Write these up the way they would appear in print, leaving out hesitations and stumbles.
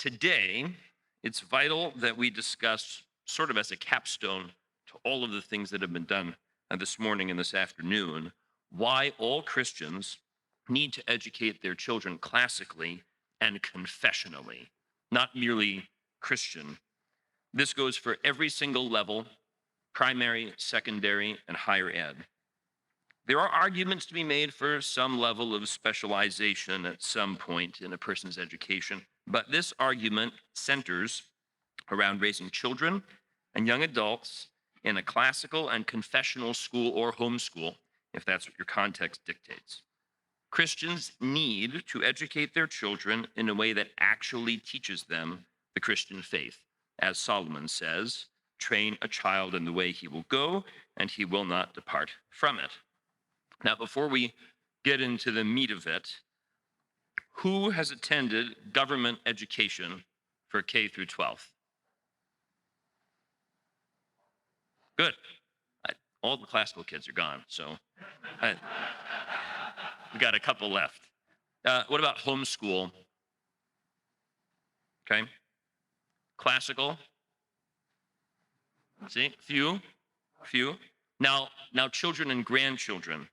Today, it's vital that we discuss, sort of as a capstone to all of the things that have been done this morning and this afternoon, why all Christians need to educate their children classically and confessionally, not merely Christian. This goes for every single level: primary, secondary, and higher ed. There are arguments to be made for some level of specialization at some point in a person's education, but this argument centers around raising children and young adults in a classical and confessional school or homeschool, if that's what your context dictates. Christians need to educate their children in a way that actually teaches them the Christian faith. As Solomon says, train a child in the way he will go, and he will not depart from it. Now, before we get into the meat of it, who has attended government education for K through 12th? Good. All the classical kids are gone, so we got a couple left. What about homeschool? Okay. Classical? See, few. Now, children and grandchildren.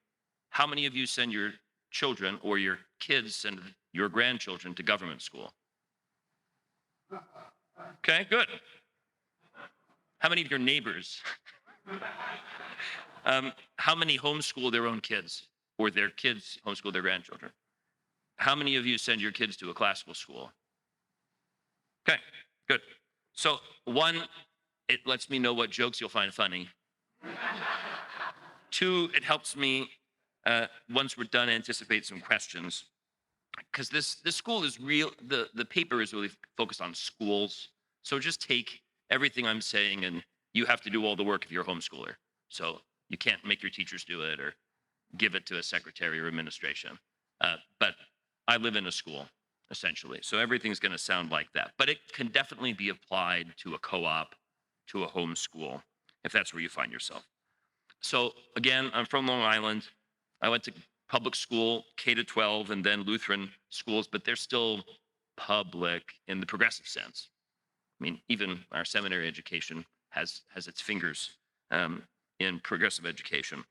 How many of you send your children or your kids send your grandchildren to government school? Okay, good. How many of your neighbors? How many homeschool their own kids or their kids homeschool their grandchildren? How many of you send your kids to a classical school? Okay, good. So one, it lets me know what jokes you'll find funny. Two, it helps me, once we're done, anticipate some questions. Because this school is real, the paper is really focused on schools. So just take everything I'm saying and you have to do all the work if you're a homeschooler. So you can't make your teachers do it or give it to a secretary or administration. But I live in a school, essentially. So everything's going to sound like that. But it can definitely be applied to a co-op, to a homeschool, if that's where you find yourself. So again, I'm from Long Island. I went to public school, K to 12, and then Lutheran schools, but they're still public in the progressive sense. I mean, even our seminary education has its fingers in progressive education.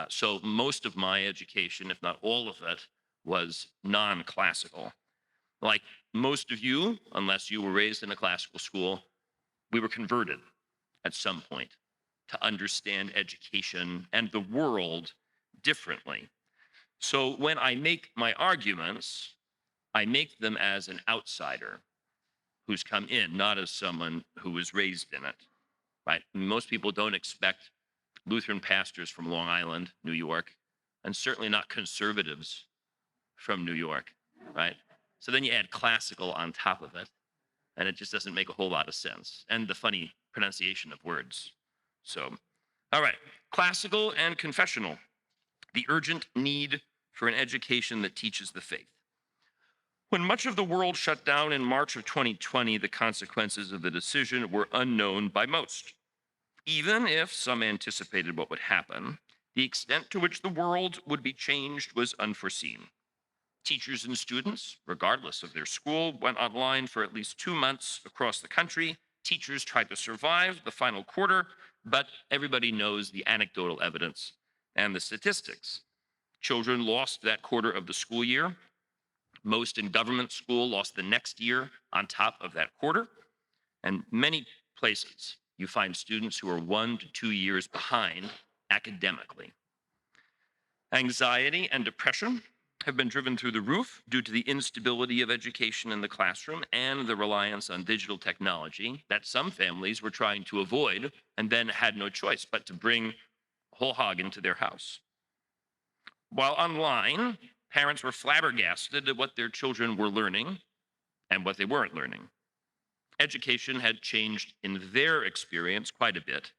So most of my education, if not all of it, was non-classical. Like most of you, unless you were raised in a classical school, we were converted at some point to understand education and the world differently. So when I make my arguments, I make them as an outsider who's come in, not as someone who was raised in it, right? Most people don't expect Lutheran pastors from Long Island, New York, and certainly not conservatives from New York, right? So then you add classical on top of it, and it just doesn't make a whole lot of sense. And the funny pronunciation of words. So, all right, classical and confessional, the urgent need for an education that teaches the faith. When much of the world shut down in March of 2020, the consequences of the decision were unknown by most. Even if some anticipated what would happen, the extent to which the world would be changed was unforeseen. Teachers and students, regardless of their school, went online for at least 2 months across the country. Teachers tried to survive the final quarter, but everybody knows the anecdotal evidence and the statistics. Children lost that quarter of the school year. Most in government school lost the next year on top of that quarter. And many places, you find students who are 1 to 2 years behind academically. Anxiety and depression have been driven through the roof due to the instability of education in the classroom and the reliance on digital technology that some families were trying to avoid and then had no choice but to bring whole hog into their house. While online, parents were flabbergasted at what their children were learning and what they weren't learning. Education had changed in their experience quite a bit.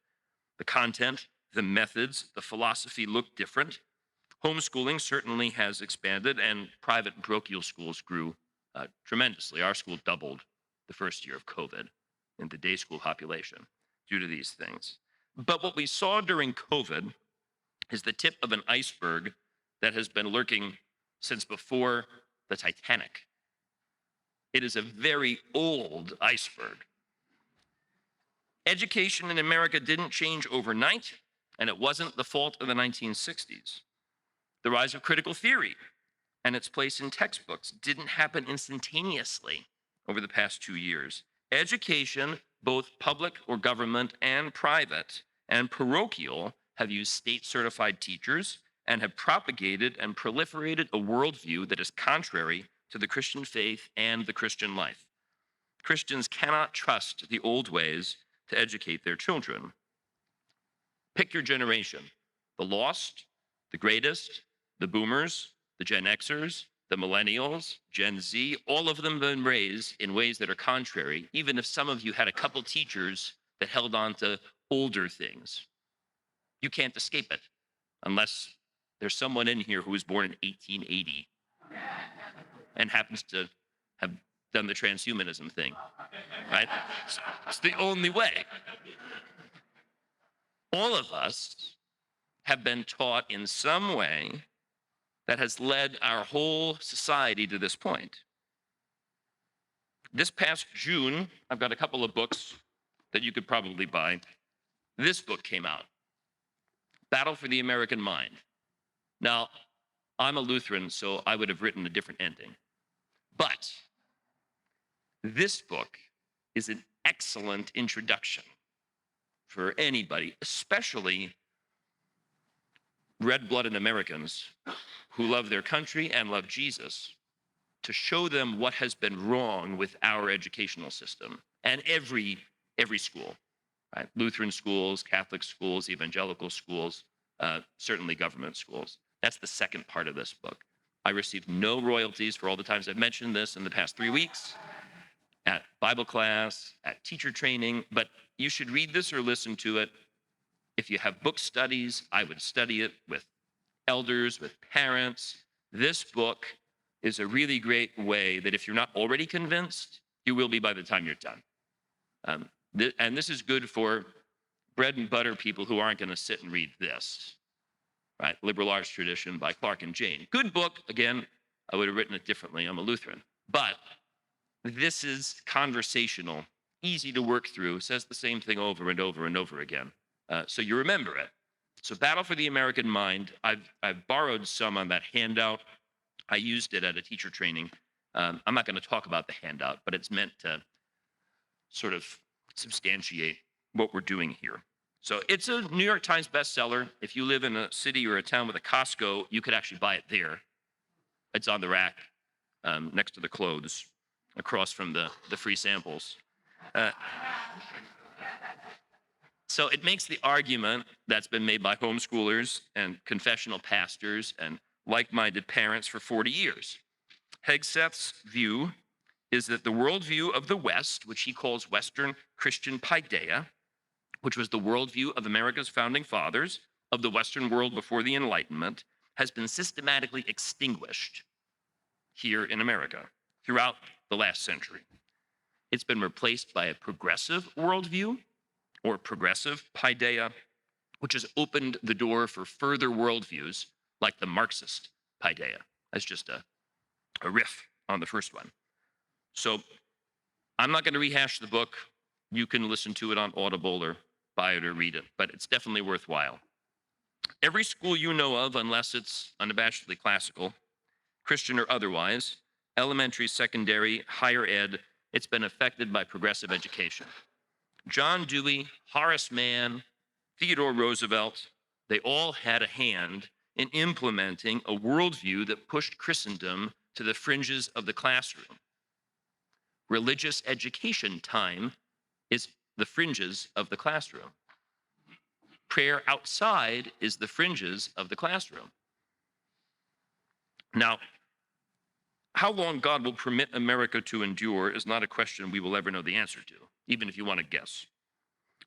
The content, the methods, the philosophy looked different. Homeschooling certainly has expanded, and private parochial schools grew tremendously. Our school doubled the first year of COVID in the day school population due to these things. But what we saw during COVID is the tip of an iceberg that has been lurking since before the Titanic. It is a very old iceberg. Education in America didn't change overnight, and it wasn't the fault of the 1960s. The rise of critical theory and its place in textbooks didn't happen instantaneously over the past 2 years. Education, both public or government and private and parochial, have used state-certified teachers and have propagated and proliferated a worldview that is contrary to the Christian faith and the Christian life. Christians cannot trust the old ways to educate their children. Pick your generation: the lost, the greatest, the boomers, the Gen Xers, the millennials, Gen Z. All of them have been raised in ways that are contrary, even if some of you had a couple teachers that held on to older things. You can't escape it unless there's someone in here who was born in 1880 and happens to have done the transhumanism thing, right? It's the only way. All of us have been taught in some way that has led our whole society to this point. This past June, I've got a couple of books that you could probably buy. This book came out, Battle for the American Mind. Now, I'm a Lutheran, so I would have written a different ending. But this book is an excellent introduction for anybody, especially red-blooded Americans who love their country and love Jesus, to show them what has been wrong with our educational system and every school, right? Lutheran schools, Catholic schools, evangelical schools, certainly government schools. That's the second part of this book. I received no royalties for all the times I've mentioned this in the past 3 weeks, at Bible class, at teacher training, but you should read this or listen to it. If you have book studies, I would study it with elders, with parents. This book is a really great way that if you're not already convinced, you will be by the time you're done. And this is good for bread and butter people who aren't going to sit and read this, right? Liberal Arts Tradition by Clark and Jane. Good book. Again, I would have written it differently. I'm a Lutheran. But this is conversational, easy to work through, says the same thing over and over and over again. So you remember it. So Battle for the American Mind, I've borrowed some on that handout. I used it at a teacher training. I'm not going to talk about the handout, but it's meant to sort of substantiate what we're doing here. So it's a New York Times bestseller. If you live in a city or a town with a Costco, you could actually buy it there. It's on the rack next to the clothes, across from the free samples. So it makes the argument that's been made by homeschoolers and confessional pastors and like-minded parents for 40 years. Hegseth's view is that the worldview of the West, which he calls Western Christian paideia, which was the worldview of America's founding fathers, of the Western world before the Enlightenment, has been systematically extinguished here in America throughout the last century. It's been replaced by a progressive worldview, or progressive paideia, which has opened the door for further worldviews like the Marxist paideia. That's just a riff on the first one. So I'm not going to rehash the book. You can listen to it on Audible or buy it or read it, but it's definitely worthwhile. Every school you know of, unless it's unabashedly classical, Christian or otherwise, elementary, secondary, higher ed, it's been affected by progressive education. John Dewey, Horace Mann, Theodore Roosevelt, they all had a hand in implementing a worldview that pushed Christendom to the fringes of the classroom. Religious education time is the fringes of the classroom. Prayer outside is the fringes of the classroom. Now, how long God will permit America to endure is not a question we will ever know the answer to, even if you want to guess.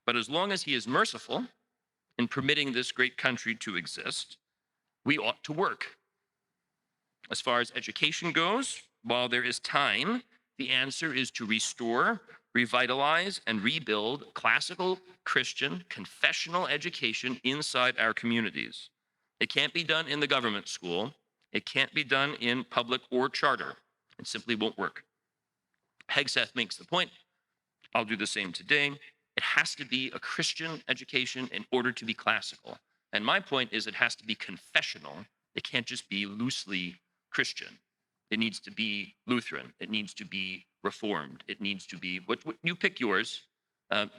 But as long as he is merciful in permitting this great country to exist, we ought to work. As far as education goes, while there is time, the answer is to restore, revitalize, and rebuild classical Christian confessional education inside our communities. It can't be done in the government school. It can't be done in public or charter. It simply won't work. Hegseth makes the point, I'll do the same today. It has to be a Christian education in order to be classical. And my point is it has to be confessional. It can't just be loosely Christian. It needs to be Lutheran. It needs to be Reformed. It needs to be what you pick yours.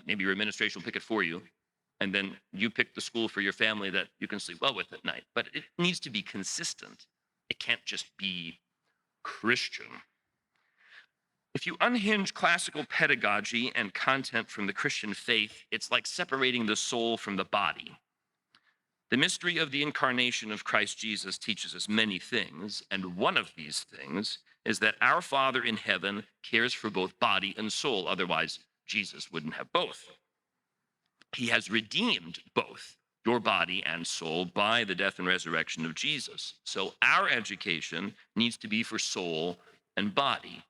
Maybe your administration will pick it for you. And then you pick the school for your family that you can sleep well with at night. But it needs to be consistent. It can't just be Christian. If you unhinge classical pedagogy and content from the Christian faith, it's like separating the soul from the body. The mystery of the incarnation of Christ Jesus teaches us many things, and one of these things is that our Father in heaven cares for both body and soul. Otherwise, Jesus wouldn't have both. He has redeemed both your body and soul by the death and resurrection of Jesus. So our education needs to be for soul and body,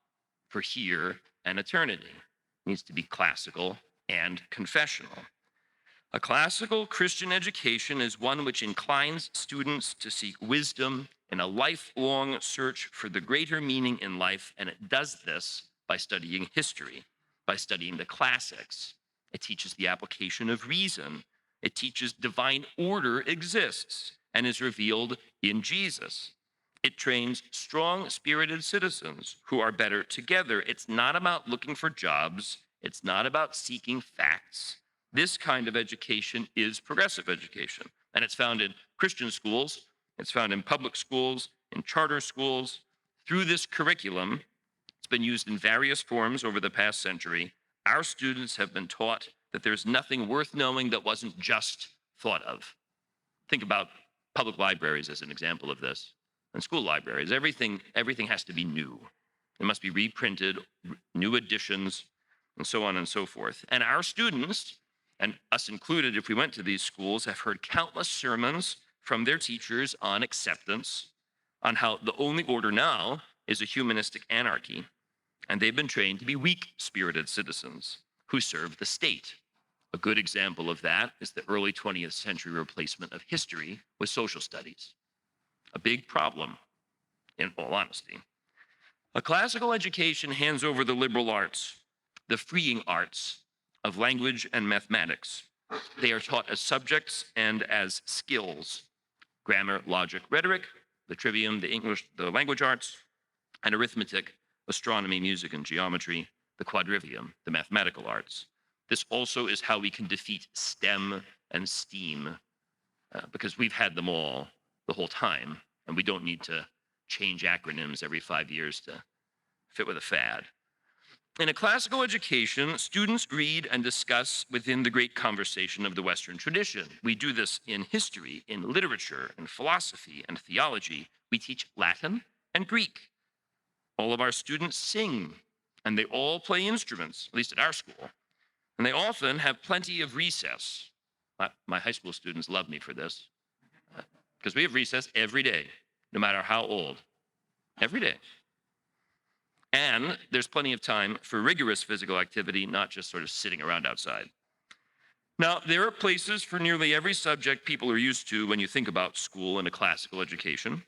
for here and eternity. It needs to be classical and confessional. A classical Christian education is one which inclines students to seek wisdom in a lifelong search for the greater meaning in life, and it does this by studying history, by studying the classics. It teaches the application of reason. It teaches divine order exists and is revealed in Jesus. It trains strong-spirited citizens who are better together. It's not about looking for jobs. It's not about seeking facts. This kind of education is progressive education, and it's found in Christian schools. It's found in public schools, in charter schools. Through this curriculum, it's been used in various forms over the past century. Our students have been taught that there's nothing worth knowing that wasn't just thought of. Think about public libraries as an example of this. And school libraries, everything has to be new. It must be reprinted, new editions, and so on and so forth. And our students, and us included if we went to these schools, have heard countless sermons from their teachers on acceptance, on how the only order now is a humanistic anarchy. And they've been trained to be weak-spirited citizens who serve the state. A good example of that is the early 20th century replacement of history with social studies. A big problem, in all honesty. A classical education hands over the liberal arts, the freeing arts of language and mathematics. They are taught as subjects and as skills: grammar, logic, rhetoric, the trivium, the English, the language arts, and arithmetic, astronomy, music, and geometry, the quadrivium, the mathematical arts. This also is how we can defeat STEM and STEAM, because we've had them all the whole time, and we don't need to change acronyms every 5 years to fit with a fad. In a classical education, students read and discuss within the great conversation of the Western tradition. We do this in history, in literature, in philosophy, and theology. We teach Latin and Greek. All of our students sing, and they all play instruments, at least at our school. And they often have plenty of recess. My high school students love me for this, because we have recess every day, no matter how old, every day. And there's plenty of time for rigorous physical activity, not just sort of sitting around outside. Now, there are places for nearly every subject people are used to when you think about school and a classical education.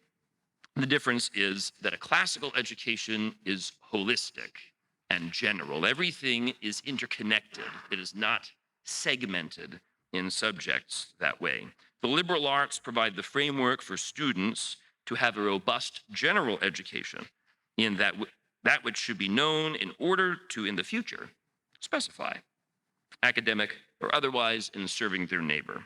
The difference is that a classical education is holistic and general. Everything is interconnected. It is not segmented in subjects that way. The liberal arts provide the framework for students to have a robust general education in that which should be known in order to, in the future, specify, academic or otherwise, in serving their neighbor.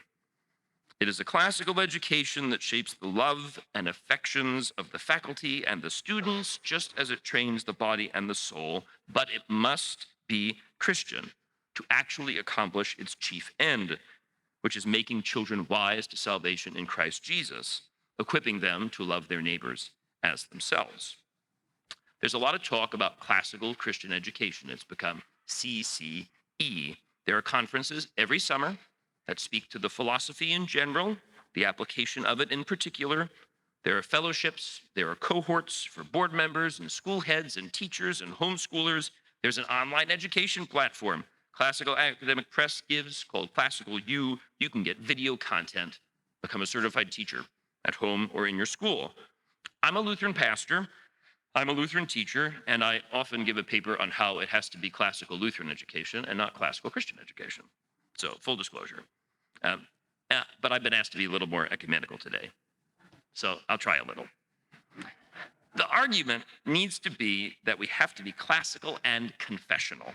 It is a classical education that shapes the love and affections of the faculty and the students, just as it trains the body and the soul, but it must be Christian to actually accomplish its chief end, which is making children wise to salvation in Christ Jesus, equipping them to love their neighbors as themselves. There's a lot of talk about classical Christian education. It's become CCE. There are conferences every summer that speak to the philosophy in general, the application of it in particular. There are fellowships, there are cohorts for board members and school heads and teachers and homeschoolers. There's an online education platform Classical Academic Press gives called Classical U. You can get video content, become a certified teacher at home or in your school. I'm a Lutheran pastor. I'm a Lutheran teacher, and I often give a paper on how it has to be classical Lutheran education and not classical Christian education. So, full disclosure. Um, but I've been asked to be a little more ecumenical today. So, I'll try a little. The argument needs to be that we have to be classical and confessional.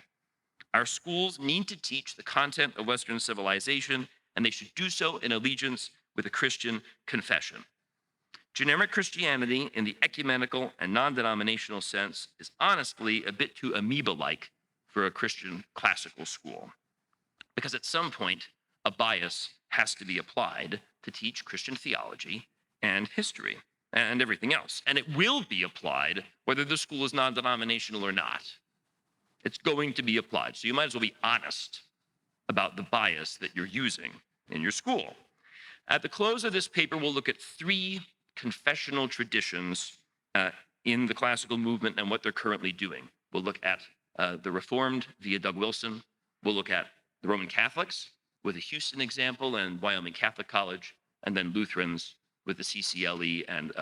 Our schools need to teach the content of Western civilization, and they should do so in allegiance with a Christian confession. Generic Christianity in the ecumenical and non-denominational sense is honestly a bit too amoeba-like for a Christian classical school, because at some point, a bias has to be applied to teach Christian theology and history and everything else. And it will be applied whether the school is non-denominational or not. It's going to be applied. So you might as well be honest about the bias that you're using in your school. At the close of this paper, we'll look at 3 confessional traditions in the classical movement and what they're currently doing. We'll look at the Reformed via Doug Wilson. We'll look at the Roman Catholics with a Houston example and Wyoming Catholic College, and then Lutherans with the CCLE and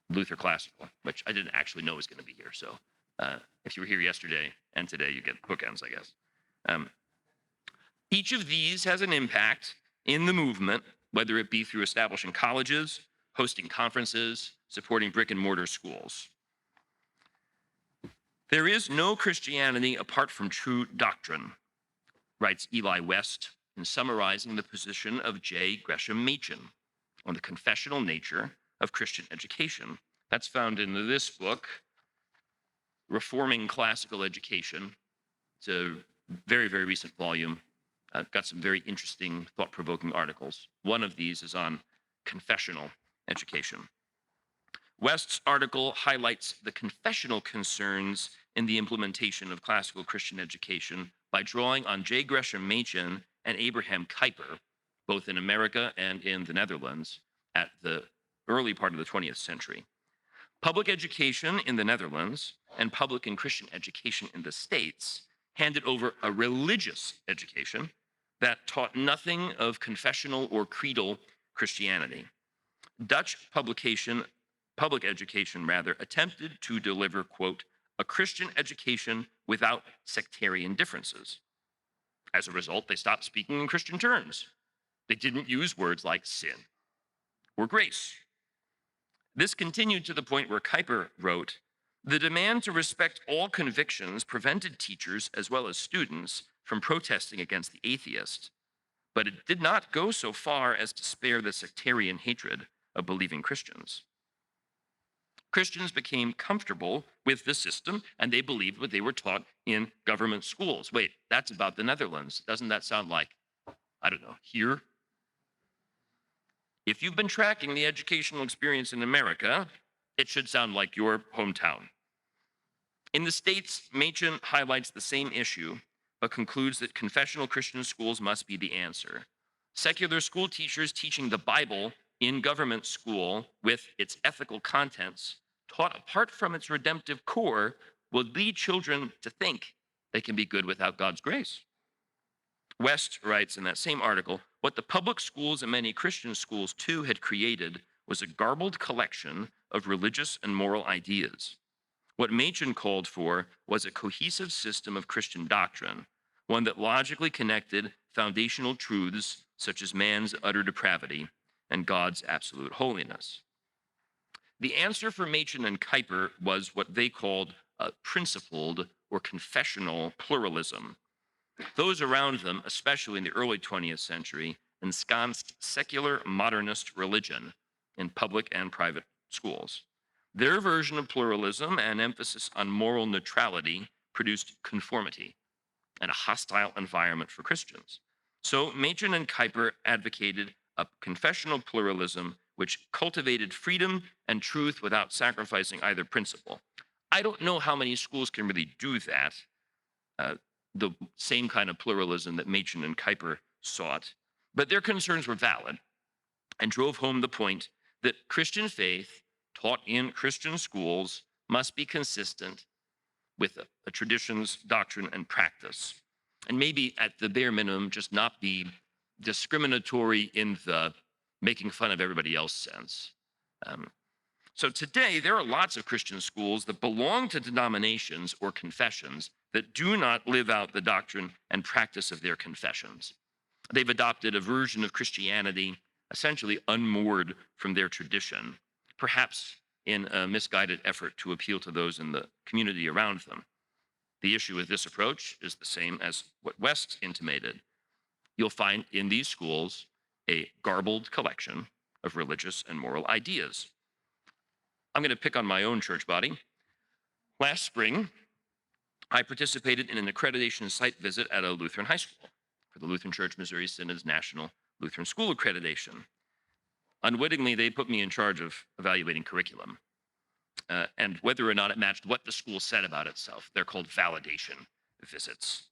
Luther Classical, which I didn't actually know was going to be here. So if you were here yesterday and today, you get bookends, I guess. Each of these has an impact in the movement, whether it be through establishing colleges, hosting conferences, supporting brick and mortar schools. There is no Christianity apart from true doctrine, writes Eli West in summarizing the position of J. Gresham Machen on the confessional nature of Christian education. That's found in this book, Reforming Classical Education. It's a very, very recent volume. Got some very interesting, thought-provoking articles. One of these is on confessional education. West's article highlights the confessional concerns in the implementation of classical Christian education by drawing on J. Gresham Machen and Abraham Kuyper, both in America and in the Netherlands, at the early part of the 20th century. Public education in the Netherlands and public and Christian education in the States handed over a religious education that taught nothing of confessional or creedal Christianity. Dutch public education attempted to deliver, quote, a Christian education without sectarian differences. As a result, they stopped speaking in Christian terms. They didn't use words like sin or grace. This continued to the point where Kuyper wrote, the demand to respect all convictions prevented teachers as well as students from protesting against the atheist, but it did not go so far as to spare the sectarian hatred of believing Christians. Christians became comfortable with the system, and they believed what they were taught in government schools. Wait, that's about the Netherlands. Doesn't that sound like, I don't know, here? If you've been tracking the educational experience in America, it should sound like your hometown. In the States, Machen highlights the same issue, but concludes that confessional Christian schools must be the answer. Secular school teachers teaching the Bible in government school with its ethical contents, taught apart from its redemptive core, will lead children to think they can be good without God's grace. West writes in that same article, what the public schools and many Christian schools too had created was a garbled collection of religious and moral ideas. What Machen called for was a cohesive system of Christian doctrine, one that logically connected foundational truths such as man's utter depravity and God's absolute holiness. The answer for Machen and Kuyper was what they called principled or confessional pluralism. Those around them, especially in the early 20th century, ensconced secular modernist religion in public and private schools. Their version of pluralism and emphasis on moral neutrality produced conformity and a hostile environment for Christians. So Machen and Kuyper advocated a confessional pluralism which cultivated freedom and truth without sacrificing either principle. I don't know how many schools can really do that, the same kind of pluralism that Machen and Kuyper sought, but their concerns were valid and drove home the point that Christian faith taught in Christian schools must be consistent with a tradition's doctrine and practice, and maybe at the bare minimum, just not be discriminatory in the making fun of everybody else sense. So today, there are lots of Christian schools that belong to denominations or confessions that do not live out the doctrine and practice of their confessions. They've adopted a version of Christianity essentially unmoored from their tradition, perhaps in a misguided effort to appeal to those in the community around them. The issue with this approach is the same as what West intimated. You'll find in these schools a garbled collection of religious and moral ideas. I'm going to pick on my own church body. Last spring, I participated in an accreditation site visit at a Lutheran high school for the Lutheran Church Missouri Synod's National Lutheran School Accreditation. Unwittingly, they put me in charge of evaluating curriculum and whether or not it matched what the school said about itself. They're called validation visits.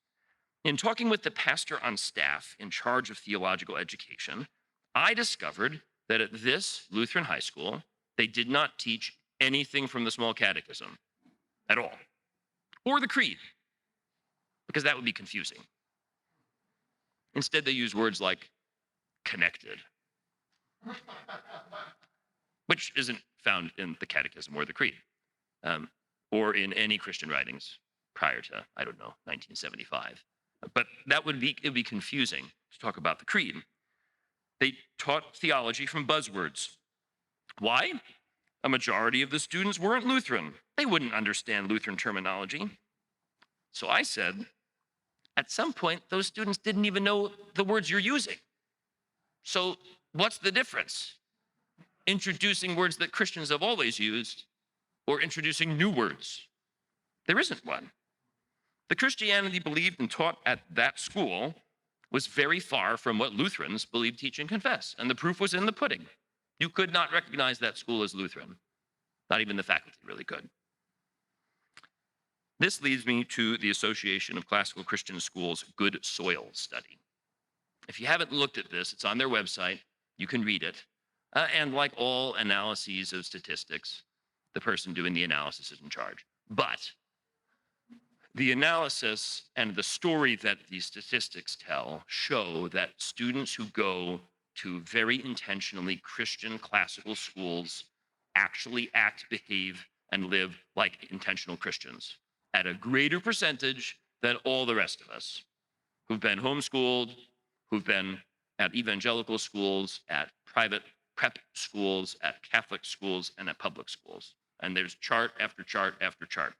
In talking with the pastor on staff in charge of theological education, I discovered that at this Lutheran high school, they did not teach anything from the small catechism at all, or the creed, because that would be confusing. Instead, they use words like connected, which isn't found in the catechism or the creed, or in any Christian writings prior to, 1975. But it'd be confusing to talk about the creed. They taught theology from buzzwords. Why? A majority of the students weren't Lutheran. They wouldn't understand Lutheran terminology. So I said, at some point, those students didn't even know the words you're using. So what's the difference? Introducing words that Christians have always used or introducing new words? There isn't one. The Christianity believed and taught at that school was very far from what Lutherans believe, teach, and confess. And the proof was in the pudding. You could not recognize that school as Lutheran. Not even the faculty really could. This leads me to the Association of Classical Christian Schools Good Soil Study. If you haven't looked at this, it's on their website. You can read it. And like all analyses of statistics, the person doing the analysis is in charge. But the analysis and the story that these statistics tell show that students who go to very intentionally Christian classical schools actually act, behave, and live like intentional Christians at a greater percentage than all the rest of us who've been homeschooled, who've been at evangelical schools, at private prep schools, at Catholic schools, and at public schools. And there's chart after chart after chart.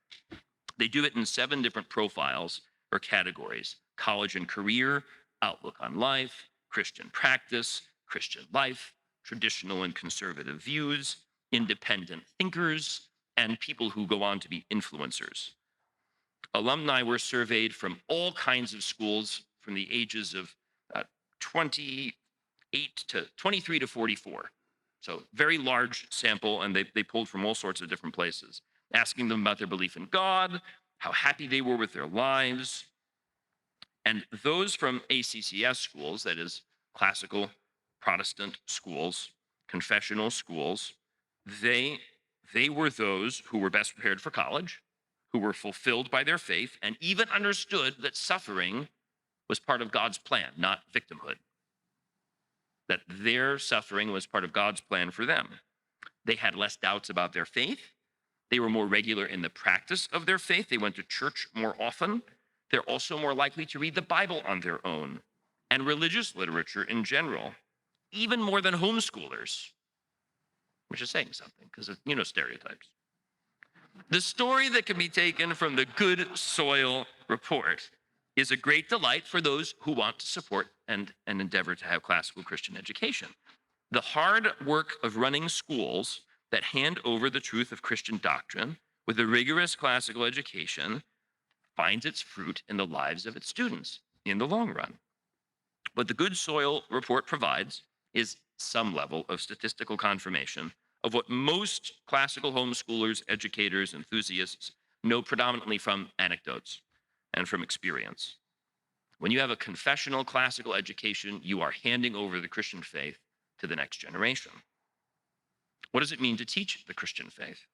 They do it in 7 different profiles or categories: college and career, outlook on life, Christian practice, Christian life, traditional and conservative views, independent thinkers, and people who go on to be influencers. Alumni were surveyed from all kinds of schools from the ages of 23 to 44. So very large sample, and they pulled from all sorts of different places, asking them about their belief in God, how happy they were with their lives. And those from ACCS schools, that is classical Protestant schools, confessional schools, they were those who were best prepared for college, who were fulfilled by their faith, and even understood that suffering was part of God's plan, not victimhood. That their suffering was part of God's plan for them. They had less doubts about their faith. They were more regular in the practice of their faith. They went to church more often. They're also more likely to read the Bible on their own and religious literature in general, even more than homeschoolers, which is saying something because of, stereotypes. The story that can be taken from the Good Soil Report is a great delight for those who want to support and endeavor to have classical Christian education. The hard work of running schools that hand over the truth of Christian doctrine with a rigorous classical education finds its fruit in the lives of its students in the long run. What the Good Soil Report provides is some level of statistical confirmation of what most classical homeschoolers, educators, enthusiasts know predominantly from anecdotes and from experience. When you have a confessional classical education, you are handing over the Christian faith to the next generation. What does it mean to teach the Christian faith?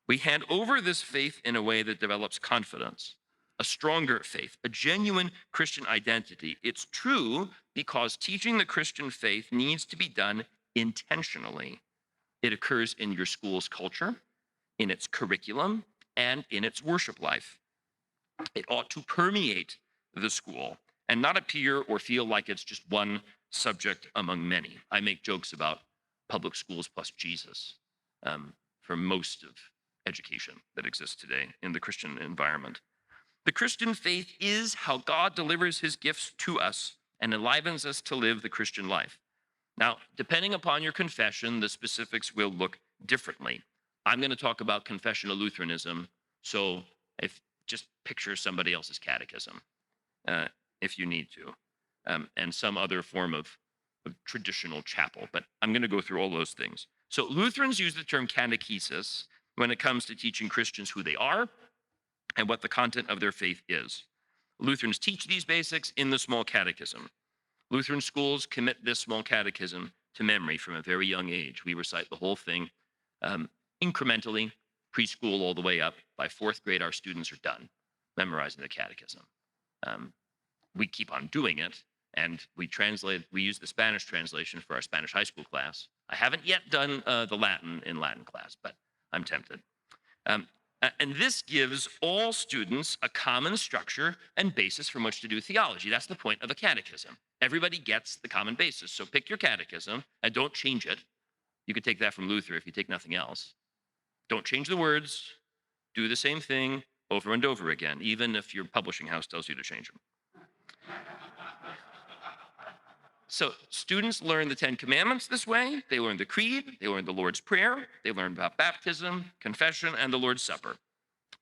We hand over this faith in a way that develops confidence, a stronger faith, a genuine Christian identity. It's true because teaching the Christian faith needs to be done intentionally, It occurs in your school's culture, in its curriculum, and in its worship life. It ought to permeate the school and not appear or feel like it's just one subject among many. I make jokes about public schools plus Jesus for most of education that exists today in the Christian environment. The Christian faith is how God delivers his gifts to us and enlivens us to live the Christian life. Now, depending upon your confession, the specifics will look differently. I'm going to talk about confessional Lutheranism, so if just picture somebody else's catechism, if you need to, and some other form of traditional chapel. But I'm going to go through all those things. So Lutherans use the term catechesis when it comes to teaching Christians who they are and what the content of their faith is. Lutherans teach these basics in the small catechism. Lutheran schools commit this small catechism to memory from a very young age. We recite the whole thing incrementally, preschool all the way up. By fourth grade, our students are done memorizing the catechism. We keep on doing it, and we use the Spanish translation for our Spanish high school class. I haven't yet done the Latin in Latin class, but I'm tempted. And this gives all students a common structure and basis from which to do theology. That's the point of a catechism. Everybody gets the common basis. So pick your catechism and don't change it. You could take that from Luther if you take nothing else. Don't change the words. Do the same thing over and over again, even if your publishing house tells you to change them. So students learn the 10 Commandments this way. They learn the Creed. They learn the Lord's Prayer. They learn about baptism, confession, and the Lord's Supper.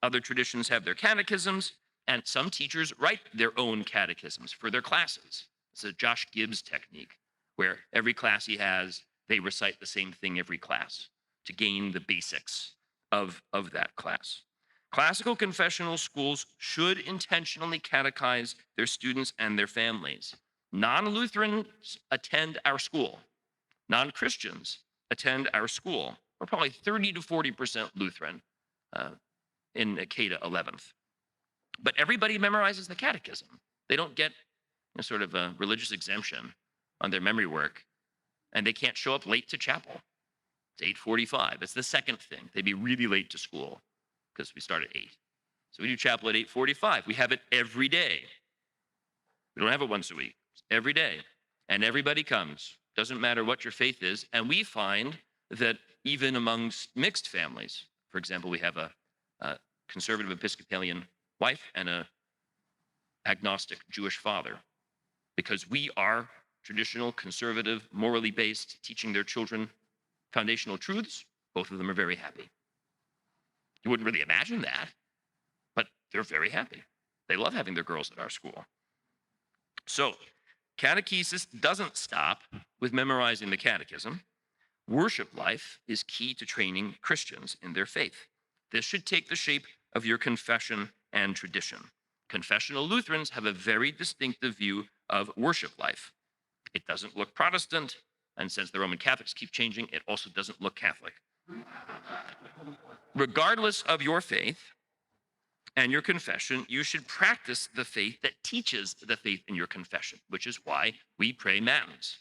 Other traditions have their catechisms, and some teachers write their own catechisms for their classes. It's a Josh Gibbs technique, where every class he has, they recite the same thing every class to gain the basics of that class. Classical confessional schools should intentionally catechize their students and their families. Non-Lutherans attend our school. Non-Christians attend our school. We're probably 30 to 40% Lutheran in K to 11th. But everybody memorizes the catechism. They don't get sort of a religious exemption on their memory work, and they can't show up late to chapel. It's 8:45. It's the second thing. They'd be really late to school because we start at 8. So we do chapel at 8:45. We have it every day. We don't have it once a week. It's every day. And everybody comes. Doesn't matter what your faith is. And we find that even amongst mixed families, for example, we have a conservative Episcopalian wife and a agnostic Jewish father, because we are traditional, conservative, morally based, teaching their children foundational truths. Both of them are very happy. You wouldn't really imagine that, but they're very happy. They love having their girls at our school. So catechesis doesn't stop with memorizing the catechism. Worship life is key to training Christians in their faith. This should take the shape of your confession and tradition. Confessional Lutherans have a very distinctive view of worship life. It doesn't look Protestant, and since the Roman Catholics keep changing, it also doesn't look Catholic. Regardless of your faith and your confession, you should practice the faith that teaches the faith in your confession, which is why we pray matins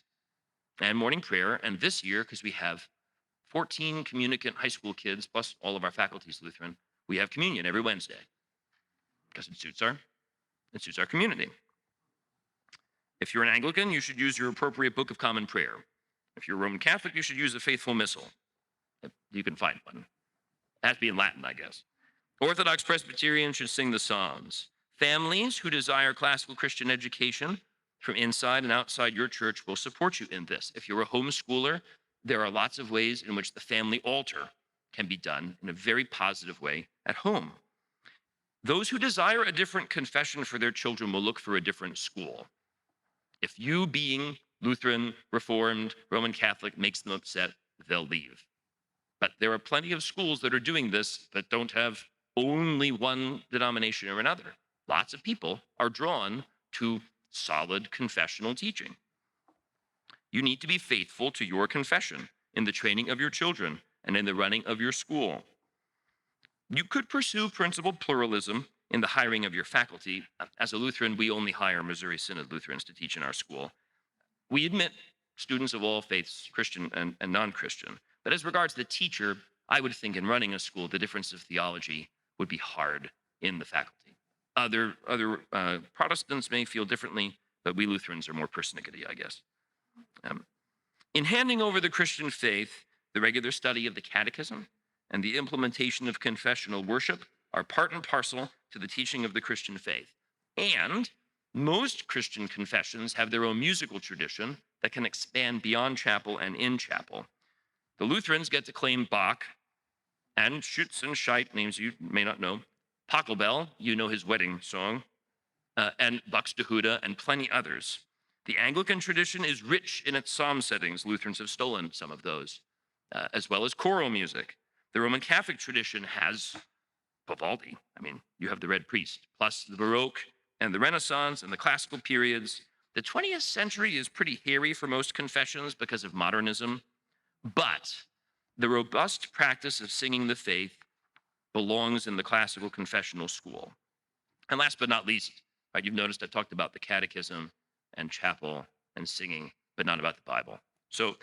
and morning prayer. And this year, because we have 14 communicant high school kids, plus all of our faculty is Lutheran, we have communion every Wednesday because it suits our community. If you're an Anglican, you should use your appropriate Book of Common Prayer. If you're a Roman Catholic, you should use the Faithful Missal. You can find one. It has to be in Latin, I guess. Orthodox Presbyterians should sing the Psalms. Families who desire classical Christian education from inside and outside your church will support you in this. If you're a homeschooler, there are lots of ways in which the family altar can be done in a very positive way at home. Those who desire a different confession for their children will look for a different school. If you, being Lutheran, Reformed, Roman Catholic, makes them upset, they'll leave. But there are plenty of schools that are doing this that don't have only one denomination or another. Lots of people are drawn to solid confessional teaching. You need to be faithful to your confession in the training of your children and in the running of your school. You could pursue principled pluralism in the hiring of your faculty. As a Lutheran, we only hire Missouri Synod Lutherans to teach in our school. We admit students of all faiths, Christian and non-Christian, But as regards the teacher, I would think in running a school, the difference of theology would be hard in the faculty. Other Protestants may feel differently, but we Lutherans are more persnickety, I guess. In handing over the Christian faith, the regular study of the catechism and the implementation of confessional worship are part and parcel to the teaching of the Christian faith. And most Christian confessions have their own musical tradition that can expand beyond chapel and in chapel. The Lutherans get to claim Bach and Schütz and Scheidt, names you may not know, Pachelbel, you know his wedding song, and Buxtehude, and plenty others. The Anglican tradition is rich in its psalm settings. Lutherans have stolen some of those, as well as choral music. The Roman Catholic tradition has Vivaldi. I mean, you have the Red Priest, plus the Baroque and the Renaissance and the classical periods. The 20th century is pretty hairy for most confessions because of modernism, but the robust practice of singing the faith belongs in the classical confessional school. And last but not least, right, you've noticed I talked about the catechism and chapel and singing, but not about the Bible. So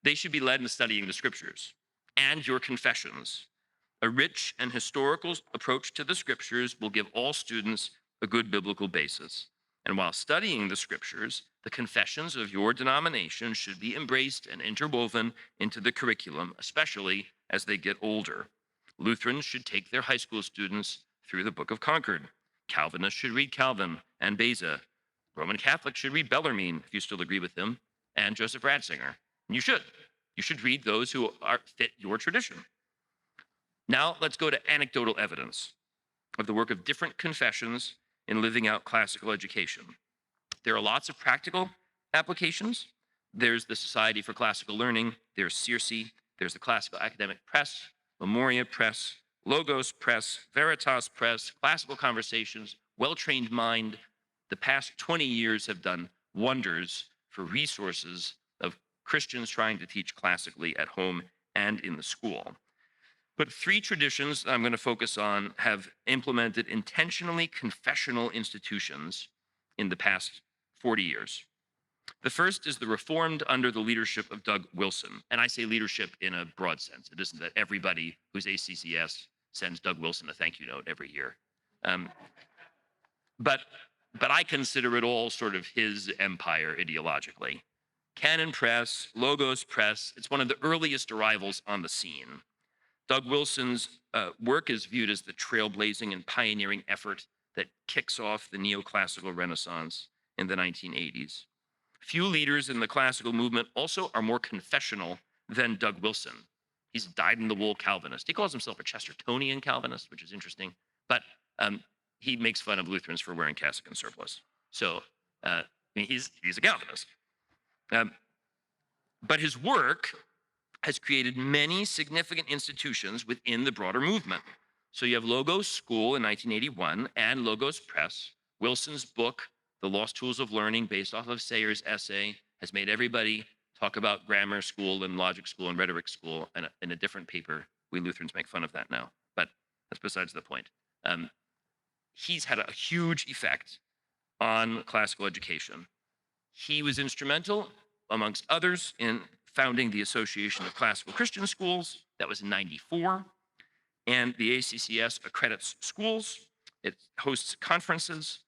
they should be led in studying the scriptures and your confessions. A rich and historical approach to the scriptures will give all students a good biblical basis. And while studying the scriptures, the confessions of your denomination should be embraced and interwoven into the curriculum, especially as they get older. Lutherans should take their high school students through the Book of Concord. Calvinists should read Calvin and Beza. Roman Catholics should read Bellarmine, if you still agree with him, and Joseph Ratzinger. And you should. You should read those who fit your tradition. Now let's go to anecdotal evidence of the work of different confessions in living out classical education. There are lots of practical applications. There's the Society for Classical Learning, there's CIRCE, there's the Classical Academic Press, Memoria Press, Logos Press, Veritas Press, Classical Conversations, Well-Trained Mind. The past 20 years have done wonders for resources of Christians trying to teach classically at home and in the school. But three traditions I'm going to focus on have implemented intentionally confessional institutions in the past 40 years. The first is the Reformed under the leadership of Doug Wilson. And I say leadership in a broad sense. It isn't that everybody who's ACCS sends Doug Wilson a thank you note every year. But I consider it all sort of his empire ideologically. Canon Press, Logos Press, it's one of the earliest arrivals on the scene. Doug Wilson's work is viewed as the trailblazing and pioneering effort that kicks off the neoclassical Renaissance in the 1980s. Few leaders in the classical movement also are more confessional than Doug Wilson. He's a dyed-in-the-wool Calvinist. He calls himself a Chestertonian Calvinist, which is interesting, but he makes fun of Lutherans for wearing cassock and surplice. So he's a Calvinist. But his work has created many significant institutions within the broader movement. So you have Logos School in 1981 and Logos Press. Wilson's book, The Lost Tools of Learning, based off of Sayer's essay, has made everybody talk about grammar school and logic school and rhetoric school in a different paper. We Lutherans make fun of that now, but that's besides the point. He's had a huge effect on classical education. He was instrumental, amongst others, in founding the Association of Classical Christian Schools. That was in '94. And the ACCS accredits schools. It hosts conferences.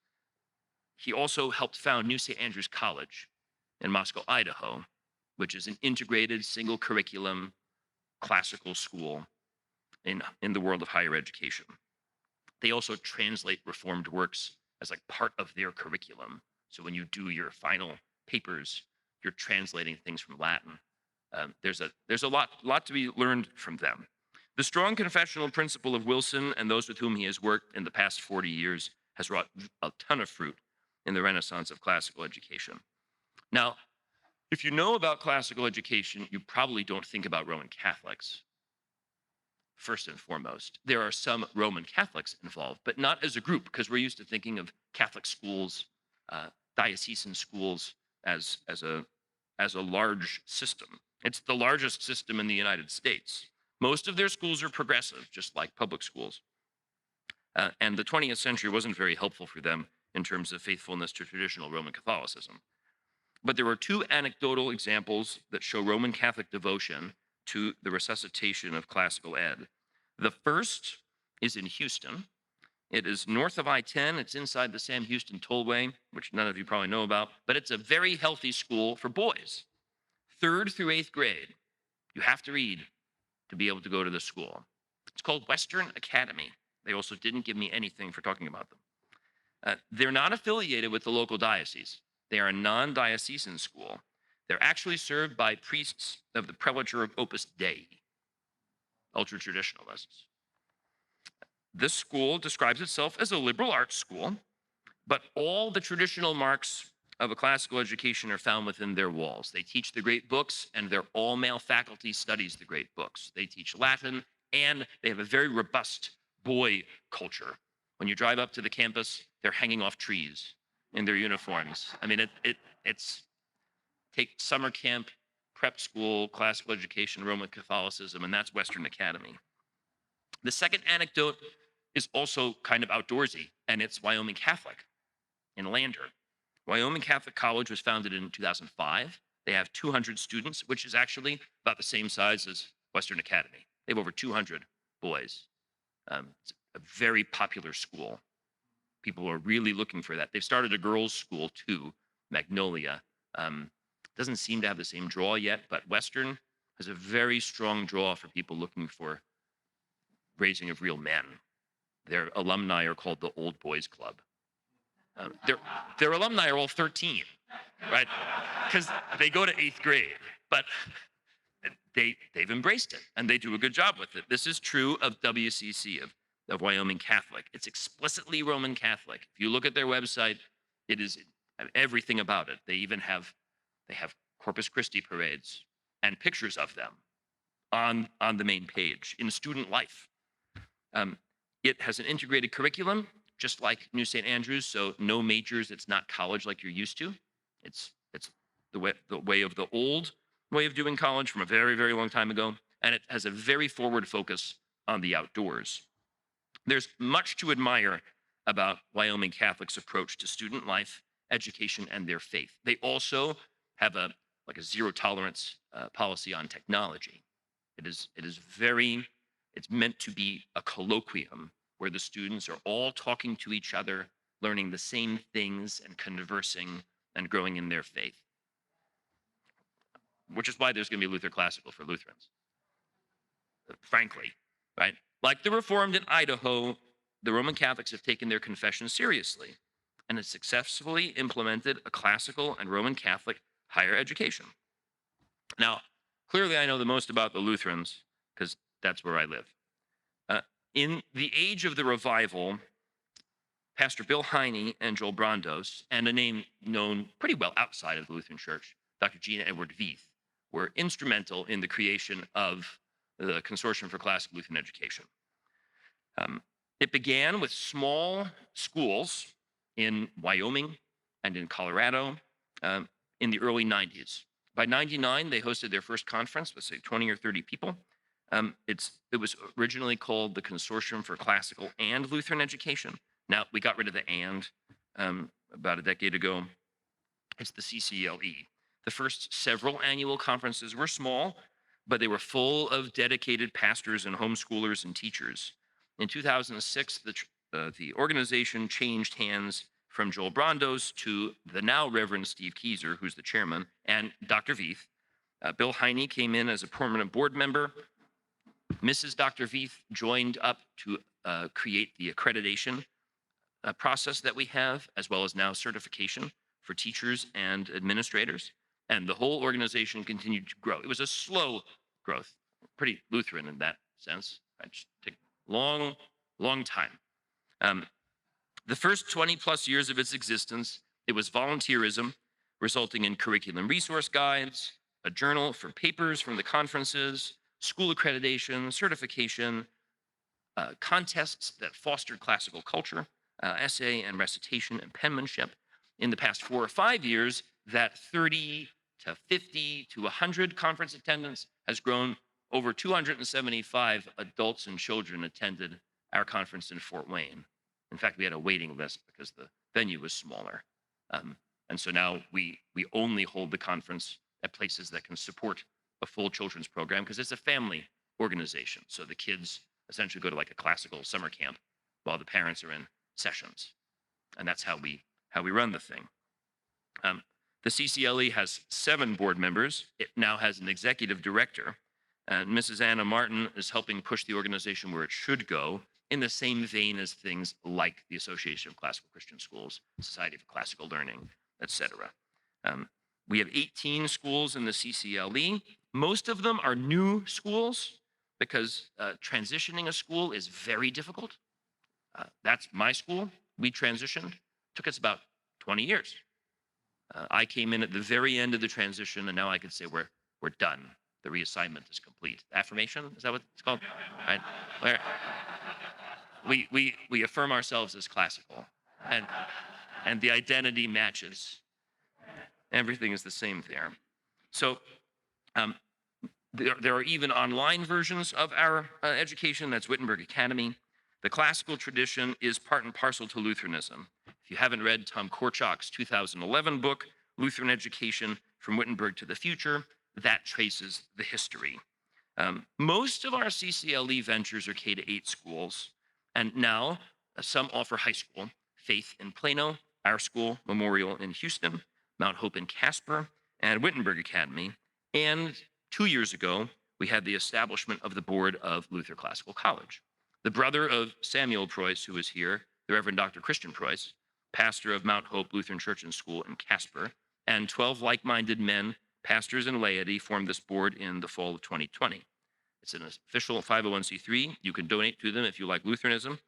He also helped found New St. Andrews College in Moscow, Idaho, which is an integrated single curriculum classical school in the world of higher education. They also translate Reformed works as like part of their curriculum. So when you do your final papers, you're translating things from Latin. There's a lot to be learned from them. The strong confessional principle of Wilson and those with whom he has worked in the past 40 years has wrought a ton of fruit in the renaissance of classical education. Now, if you know about classical education, you probably don't think about Roman Catholics. First and foremost, there are some Roman Catholics involved, but not as a group, because we're used to thinking of Catholic schools, diocesan schools as a large system. It's the largest system in the United States. Most of their schools are progressive, just like public schools. And the 20th century wasn't very helpful for them in terms of faithfulness to traditional Roman Catholicism. But there were two anecdotal examples that show Roman Catholic devotion to the resuscitation of classical ed. The first is in Houston. It is north of I-10. It's inside the Sam Houston Tollway, which none of you probably know about, but it's a very healthy school for boys. 3rd through 8th grade, you have to read to be able to go to the school. It's called Western Academy. They also didn't give me anything for talking about them. They're not affiliated with the local diocese. They are a non-diocesan school. They're actually served by priests of the prelature of Opus Dei, ultra-traditionalists. This school describes itself as a liberal arts school, but all the traditional marks of a classical education are found within their walls. They teach the great books, and their all-male faculty studies the great books. They teach Latin, and they have a very robust boy culture. When you drive up to the campus, they're hanging off trees in their uniforms. I mean, it's take summer camp, prep school, classical education, Roman Catholicism, and that's Western Academy. The second anecdote is also kind of outdoorsy, and it's Wyoming Catholic in Lander. Wyoming Catholic College was founded in 2005. They have 200 students, which is actually about the same size as Western Academy. They have over 200 boys. It's a very popular school. People are really looking for that. They've started a girls' school too, Magnolia. Doesn't seem to have the same draw yet, but Western has a very strong draw for people looking for raising of real men. Their alumni are called the Old Boys Club. Their alumni are all 13, right? Because they go to 8th grade, but they've embraced it, and they do a good job with it. This is true of WCC, of Wyoming Catholic. It's explicitly Roman Catholic. If you look at their website, it is everything about it. They have Corpus Christi parades and pictures of them on the main page in student life. It has an integrated curriculum, just like New St. Andrews, so no majors. It's not college like you're used to. It's the way of the old way of doing college from a very, very long time ago, and it has a very forward focus on the outdoors. There's much to admire about Wyoming Catholic's approach to student life, education, and their faith. They also have a zero tolerance policy on technology. It's meant to be a colloquium where the students are all talking to each other, learning the same things and conversing and growing in their faith. Which is why there's going to be Luther Classical for Lutherans, frankly, right? Like the Reformed in Idaho, the Roman Catholics have taken their confession seriously and have successfully implemented a classical and Roman Catholic higher education. Now, clearly I know the most about the Lutherans because that's where I live. In the age of the revival, Pastor Bill Heine and Joel Brandos, and a name known pretty well outside of the Lutheran Church, Dr. Gina Edward Veith, were instrumental in the creation of the Consortium for Classical Lutheran Education. It began with small schools in Wyoming and in Colorado in the early 90s. By 99, they hosted their first conference with, say, 20 or 30 people. It was originally called the Consortium for Classical and Lutheran Education. Now, we got rid of the "and" about a decade ago. It's the CCLE. The first several annual conferences were small, but they were full of dedicated pastors and homeschoolers and teachers. In 2006, the organization changed hands from Joel Brandos to the now Reverend Steve Kieser, who's the chairman, and Dr. Veith. Bill Heine came in as a permanent board member. Mrs. Dr. Veith joined up to create the accreditation process that we have, as well as now certification for teachers and administrators. And the whole organization continued to grow. It was a slow growth, pretty Lutheran in that sense. It just took a long, long time. The first 20 plus years of its existence, it was volunteerism, resulting in curriculum resource guides, a journal for papers from the conferences, school accreditation, certification, contests that fostered classical culture, essay and recitation and penmanship. In the past 4 or 5 years, that 30 to 50 to 100 conference attendance has grown. Over 275 adults and children attended our conference in Fort Wayne. In fact, we had a waiting list because the venue was smaller. And so now we only hold the conference at places that can support a full children's program because it's a family organization. So the kids essentially go to like a classical summer camp while the parents are in sessions. And that's how we run the thing. The CCLE has 7 board members. It now has an executive director. And Mrs. Anna Martin is helping push the organization where it should go in the same vein as things like the Association of Classical Christian Schools, Society for Classical Learning, etc. We have 18 schools in the CCLE. Most of them are new schools because transitioning a school is very difficult. That's my school. We transitioned. Took us about 20 years. I came in at the very end of the transition, and now I could say we're done. The reassignment is complete. Affirmation, is that what it's called? Right? Where we affirm ourselves as classical, and the identity matches. Everything is the same there. So there are even online versions of our education. That's Wittenberg Academy. The classical tradition is part and parcel to Lutheranism. If you haven't read Tom Korchak's 2011 book, Lutheran Education from Wittenberg to the Future, that traces the history. Most of our CCLE ventures are K-8 schools, and now some offer high school, Faith in Plano, our school, Memorial in Houston, Mount Hope in Casper, and Wittenberg Academy. And 2 years ago, we had the establishment of the board of Luther Classical College. The brother of Samuel Preuss, who is here, the Reverend Dr. Christian Preuss, pastor of Mount Hope Lutheran Church and School in Casper, and 12 like-minded men, pastors and laity, formed this board in the fall of 2020. It's an official 501c3. You can donate to them if you like Lutheranism.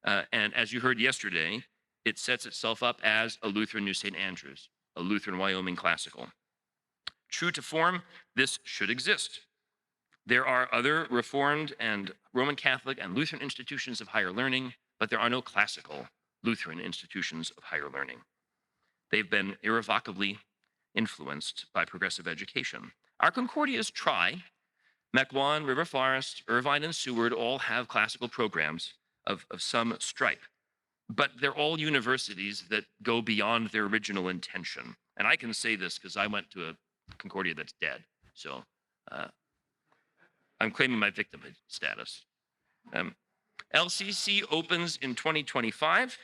And as you heard yesterday, it sets itself up as a Lutheran New St. Andrews, a Lutheran Wyoming Classical. True to form, this should exist. There are other Reformed and Roman Catholic and Lutheran institutions of higher learning, but there are no classical Lutheran institutions of higher learning. They've been irrevocably influenced by progressive education. Our Concordias try. Mequon, River Forest, Irvine, and Seward all have classical programs of some stripe, but they're all universities that go beyond their original intention. And I can say this because I went to a Concordia that's dead. So I'm claiming my victimhood status. LCC opens in 2025,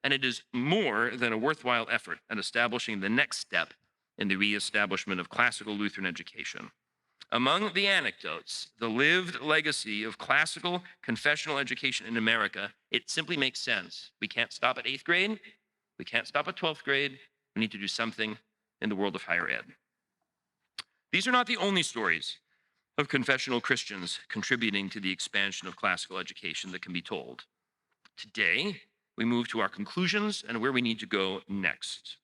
and it is more than a worthwhile effort at establishing the next step in the reestablishment of classical Lutheran education. Among the anecdotes, the lived legacy of classical confessional education in America, it simply makes sense. We can't stop at 8th grade. We can't stop at 12th grade. We need to do something in the world of higher ed. These are not the only stories of confessional Christians contributing to the expansion of classical education that can be told. Today, we move to our conclusions and where we need to go next.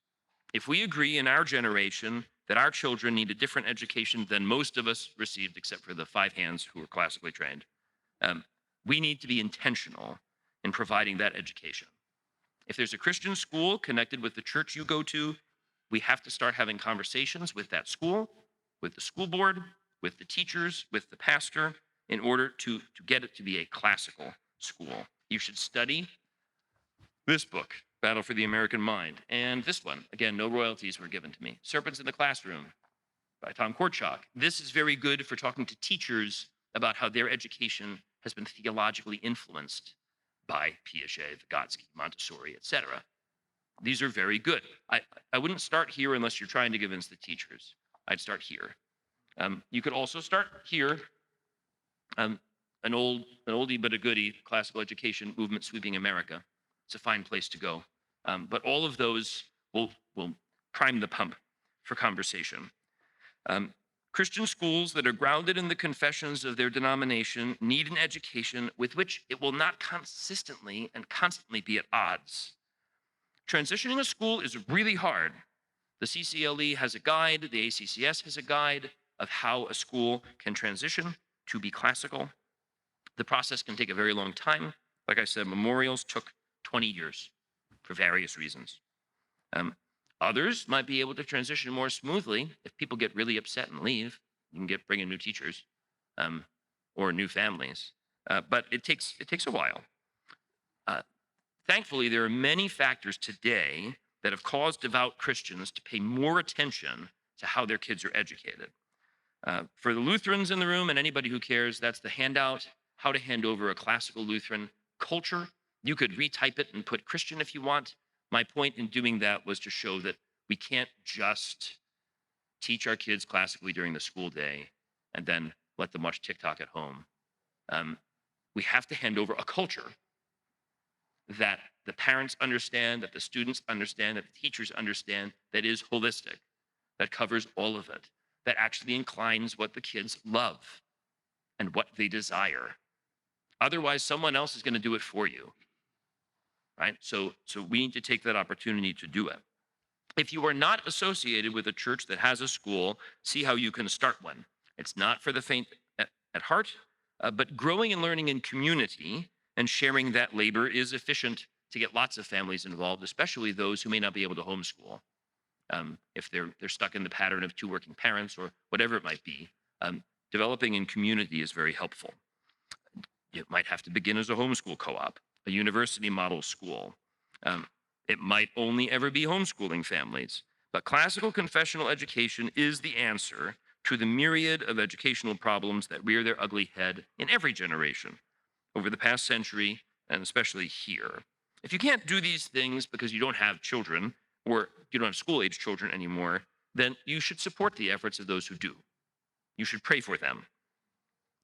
If we agree in our generation that our children need a different education than most of us received, except for the 5 hands who were classically trained, we need to be intentional in providing that education. If there's a Christian school connected with the church you go to, we have to start having conversations with that school, with the school board, with the teachers, with the pastor, in order to get it to be a classical school. You should study this book, Battle for the American Mind, and this one. Again, no royalties were given to me. Serpents in the Classroom by Tom Korchak. This is very good for talking to teachers about how their education has been theologically influenced by Piaget, Vygotsky, Montessori, etc. These are very good. I wouldn't start here unless you're trying to convince the teachers. I'd start here. You could also start here, an oldie but a goodie, Classical Education Movement Sweeping America. It's a fine place to go. But all of those will prime the pump for conversation. Christian schools that are grounded in the confessions of their denomination need an education with which it will not consistently and constantly be at odds. Transitioning a school is really hard. The CCLE has a guide, the ACCS has a guide of how a school can transition to be classical. The process can take a very long time. Like I said, memorials took 20 years for various reasons. Others might be able to transition more smoothly if people get really upset and leave. You can bring in new teachers or new families, but it takes a while. Thankfully, there are many factors today that have caused devout Christians to pay more attention to how their kids are educated. For the Lutherans in the room and anybody who cares, that's the handout, how to hand over a classical Lutheran culture. You could retype it and put Christian if you want. My point in doing that was to show that we can't just teach our kids classically during the school day and then let them watch TikTok at home. We have to hand over a culture that the parents understand, that the students understand, that the teachers understand, that is holistic, that covers all of it, that actually inclines what the kids love and what they desire. Otherwise, someone else is going to do it for you, right? So we need to take that opportunity to do it. If you are not associated with a church that has a school, see how you can start one. It's not for the faint at heart, but growing and learning in community and sharing that labor is efficient to get lots of families involved, especially those who may not be able to homeschool. If they're stuck in the pattern of two working parents or whatever it might be, developing in community is very helpful. It might have to begin as a homeschool co-op, a university model school. It might only ever be homeschooling families, but classical confessional education is the answer to the myriad of educational problems that rear their ugly head in every generation over the past century, and especially here. If you can't do these things because you don't have children or you don't have school-age children anymore, then you should support the efforts of those who do. You should pray for them.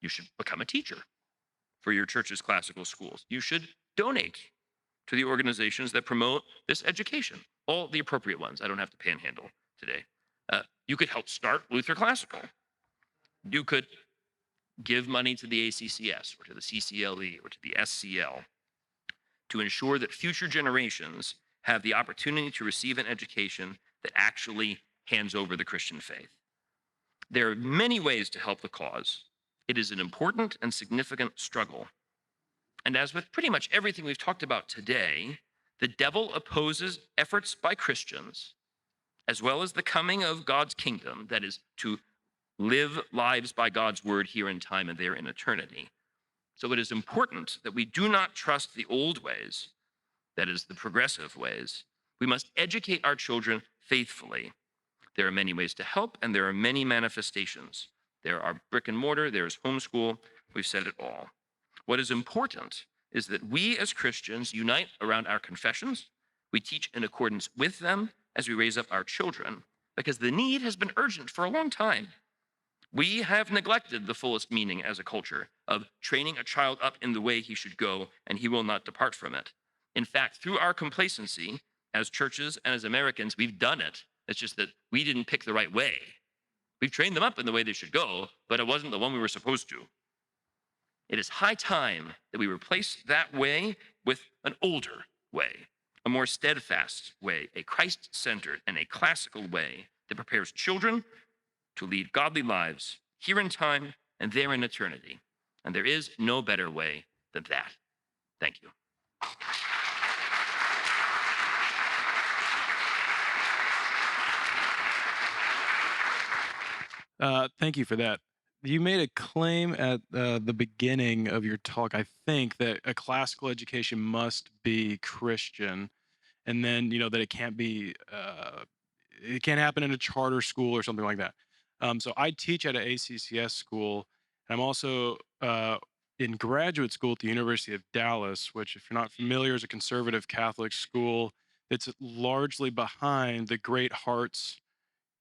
You should become a teacher for your church's classical schools. You should donate to the organizations that promote this education, all the appropriate ones. I don't have to panhandle today. You could help start Luther Classical. You could give money to the ACCS or to the CCLE or to the SCL to ensure that future generations have the opportunity to receive an education that actually hands over the Christian faith. There are many ways to help the cause. It is an important and significant struggle. And as with pretty much everything we've talked about today, the devil opposes efforts by Christians, as well as the coming of God's kingdom, that is, to live lives by God's word here in time and there in eternity. So it is important that we do not trust the old ways, that is, the progressive ways. We must educate our children faithfully. There are many ways to help, and there are many manifestations. There are brick and mortar, there is homeschool. We've said it all. What is important is that we as Christians unite around our confessions. We teach in accordance with them as we raise up our children, because the need has been urgent for a long time. We have neglected the fullest meaning as a culture of training a child up in the way he should go, and he will not depart from it. In fact, through our complacency as churches and as Americans, we've done it. It's just that we didn't pick the right way. We've trained them up in the way they should go, but it wasn't the one we were supposed to. It is high time that we replace that way with an older way, a more steadfast way, a Christ-centered and a classical way that prepares children to lead godly lives here in time and there in eternity. And there is no better way than that. Thank you. Thank you for that. You made a claim at the beginning of your talk, I think, that a classical education must be Christian, and then that it can't happen in a charter school or something like that. So I teach at an ACCS school, and I'm also in graduate school at the University of Dallas, which, if you're not familiar, is a conservative Catholic school. It's largely behind the Great Hearts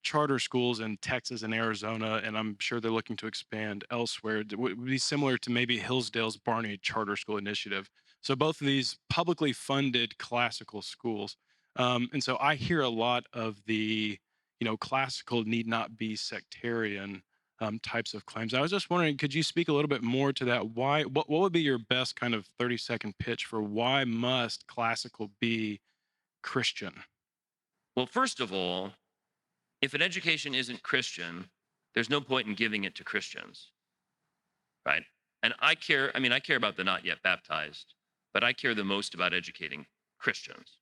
charter schools in Texas and Arizona, and I'm sure they're looking to expand elsewhere. It would be similar to maybe Hillsdale's Barney Charter School Initiative. So both of these publicly funded classical schools. And so I hear a lot of the, classical need not be sectarian types of claims. I was just wondering, could you speak a little bit more to that? What would be your best kind of 30-second pitch for why must classical be Christian? Well, first of all, if an education isn't Christian, there's no point in giving it to Christians, right? And I care about the not yet baptized, but I care the most about educating Christians,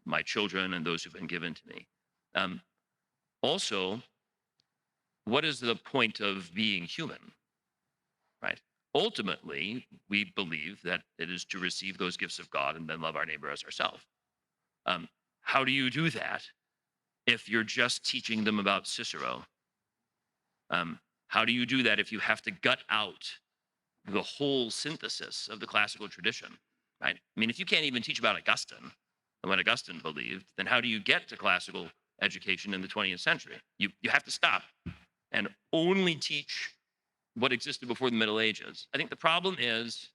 my children and those who've been given to me. Also, what is the point of being human, right? Ultimately, we believe that it is to receive those gifts of God and then love our neighbor as ourselves. How do you do that if you're just teaching them about Cicero? How do you do that if you have to gut out the whole synthesis of the classical tradition, right? I mean, if you can't even teach about Augustine and what Augustine believed, then how do you get to classical education in the 20th century? You have to stop and only teach what existed before the Middle Ages. I think the problem is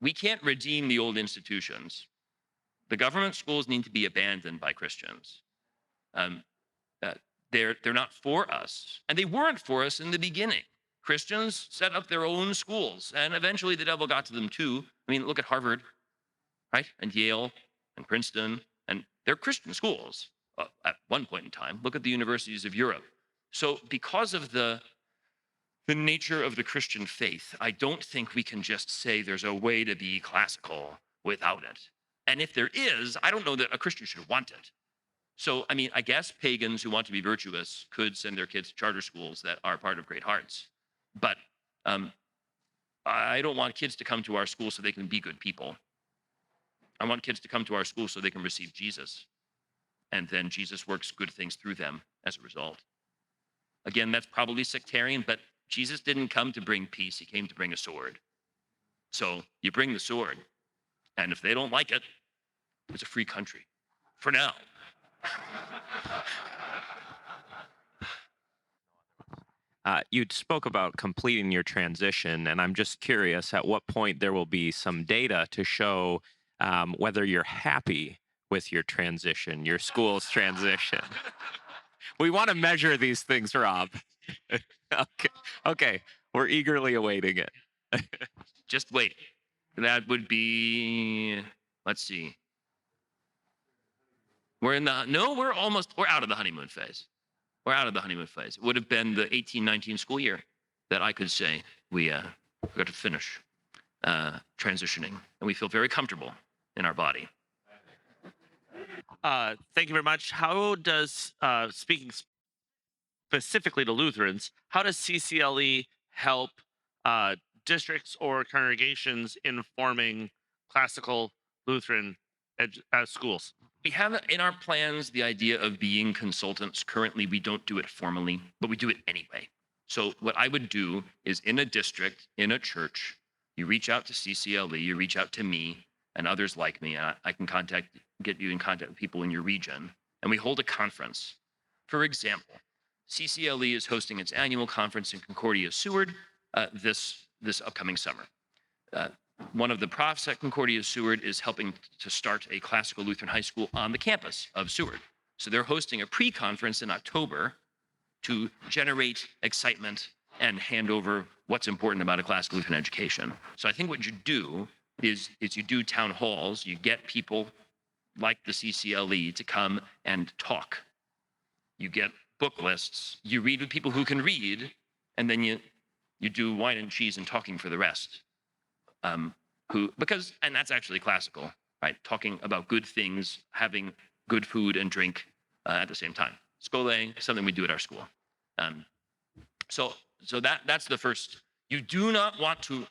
we can't redeem the old institutions. The government schools need to be abandoned by Christians. Um, they're not for us, and they weren't for us in the beginning. Christians set up their own schools, and eventually the devil got to them too. I mean, look at Harvard, right, and Yale, and Princeton, and they're Christian schools at one point in time. Look at the universities of Europe. So, because of the nature of the Christian faith, I don't think we can just say there's a way to be classical without it. And if there is, I don't know that a Christian should want it. So, I mean, I guess pagans who want to be virtuous could send their kids to charter schools that are part of Great Hearts. But I don't want kids to come to our school so they can be good people. I want kids to come to our school so they can receive Jesus. And then Jesus works good things through them as a result. Again, that's probably sectarian, but Jesus didn't come to bring peace. He came to bring a sword. So you bring the sword. And if they don't like it, it's a free country. For now. You spoke about completing your transition, and I'm just curious at what point there will be some data to show whether you're happy with your transition, your school's transition. We want to measure these things, Rob. Okay, we're eagerly awaiting it. Just wait. That would be, let's see. We're out of the honeymoon phase. We're out of the honeymoon phase. It would have been the 18-19 school year that I could say we got to finish transitioning, and we feel very comfortable in our body. Thank you very much. How does, speaking specifically to Lutherans, how does CCLE help districts or congregations in forming classical Lutheran schools? We have in our plans the idea of being consultants. Currently, we don't do it formally, but we do it anyway. So what I would do is in a district, in a church, you reach out to CCLE, you reach out to me and others like me, and I can get you in contact with people in your region, and we hold a conference. For example, CCLE is hosting its annual conference in Concordia, Seward, this upcoming summer. One of the profs at Concordia Seward is helping to start a classical Lutheran high school on the campus of Seward. So they're hosting a pre-conference in October to generate excitement and hand over what's important about a classical Lutheran education. So I think what you do is you do town halls, you get people like the CCLE to come and talk. You get book lists, you read with people who can read, and then you do wine and cheese and talking for the rest. And that's actually classical, right? Talking about good things, having good food and drink at the same time. Skole, something we do at our school. So that's the first. You do not want to,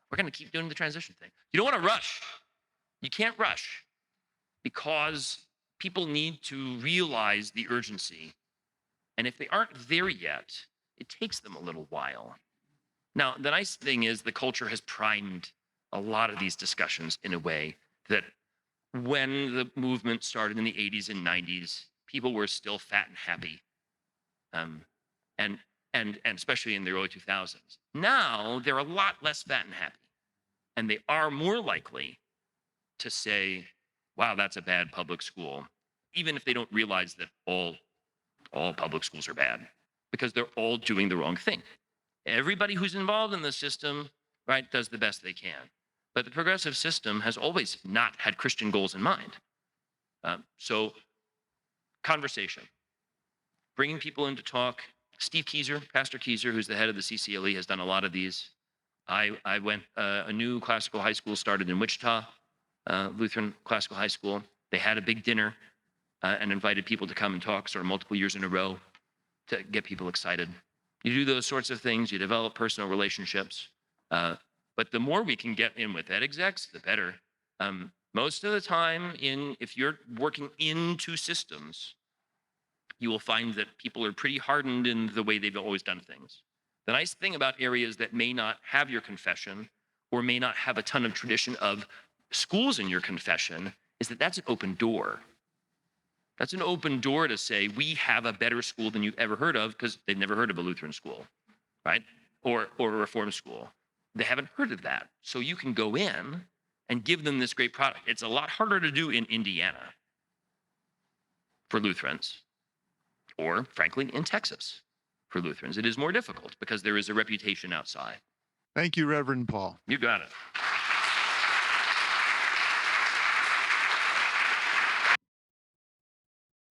we're going to keep doing the transition thing. You don't want to rush. You can't rush because people need to realize the urgency. And if they aren't there yet, it takes them a little while. Now, the nice thing is the culture has primed a lot of these discussions in a way that when the movement started in the 80s and 90s, people were still fat and happy, and especially in the early 2000s. Now, they're a lot less fat and happy, and they are more likely to say, wow, that's a bad public school, even if they don't realize that all public schools are bad, because they're all doing the wrong thing. Everybody who's involved in the system, right, does the best they can. But the progressive system has always not had Christian goals in mind. So conversation, bringing people in to talk. Steve Kieser, Pastor Kieser, who's the head of the CCLE, has done a lot of these. I went, a new classical high school started in Wichita, Lutheran Classical High School. They had a big dinner and invited people to come and talk sort of multiple years in a row to get people excited. You do those sorts of things, you develop personal relationships. But the more we can get in with ed execs, the better. Most of the time, if you're working into systems, you will find that people are pretty hardened in the way they've always done things. The nice thing about areas that may not have your confession or may not have a ton of tradition of schools in your confession is that that's an open door. That's an open door to say, we have a better school than you've ever heard of, because they've never heard of a Lutheran school, right? Or a Reformed school. They haven't heard of that. So you can go in and give them this great product. It's a lot harder to do in Indiana for Lutherans, or frankly, in Texas for Lutherans. It is more difficult because there is a reputation outside. Thank you, Reverend Paul. You got it.